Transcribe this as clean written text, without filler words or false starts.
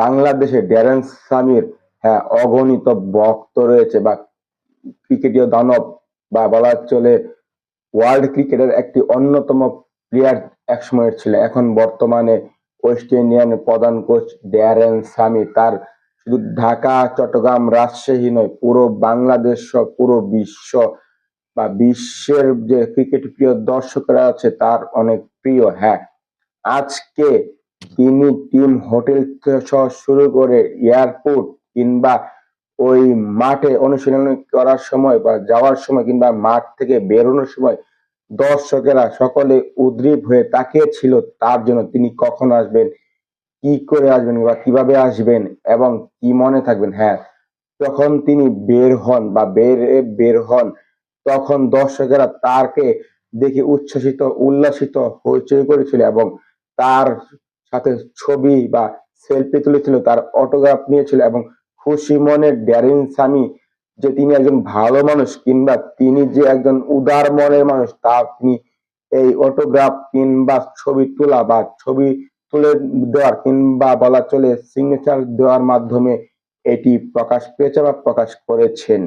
বাংলাদেশে ড্যারেন সামির অগণিত ভক্ত রয়েছে বা ক্রিকেটীয় দানব বা বলা চলে ওয়ার্ল্ড ক্রিকেটের একটি অন্যতম প্লেয়ার একসময়ের ছিল। এখন বর্তমানে ওয়েস্ট ইন্ডিয়ান প্রধান কোচ ড্যারেন সামি তার শুধু ঢাকা, চট্টগ্রাম, রাজশাহী নয়, পুরো বাংলাদেশ সহ পুরো বিশ্ব বা বিশ্বের যে ক্রিকেট প্রিয় দর্শকরা আছে তার অনেক প্রিয়। আজকে তিনি টিম হোটেল সহ শুরু করে এয়ারপোর্ট কিংবা ওই মাঠে অনুশীলন করার সময় বা যাওয়ার সময় কিংবা মাঠ থেকে বেরোনোর সময় দর্শকেরা সকলে উদ্গ্রীব হয়ে তাকিয়েছিল তার জন্য। তিনি কখন আসবেন, কি করে আসবেন বা কিভাবে আসবেন এবং কি মনে থাকবেন। যখন তিনি বের হন তখন দর্শকেরা তাকে দেখে উচ্ছ্বসিত উল্লাসিত হইচই করেছিল এবং তার সাথে ছবি বা সেলফি তুলেছিল, তার অটোগ্রাফ নিয়েছিল এবং খুশি মনে ড্যারেন সামি যে তিনি একজন ভালো মানুষ কিংবা তিনি যে একজন উদার মনের মানুষ তা তিনি এই অটোগ্রাফ কিংবা ছবি তোলা বা ছবি তুলে দেওয়ার কিংবা বলা চলে সিগনেচার দেওয়ার মাধ্যমে এটি প্রকাশ পেয়েছে বা প্রকাশ করেছেন।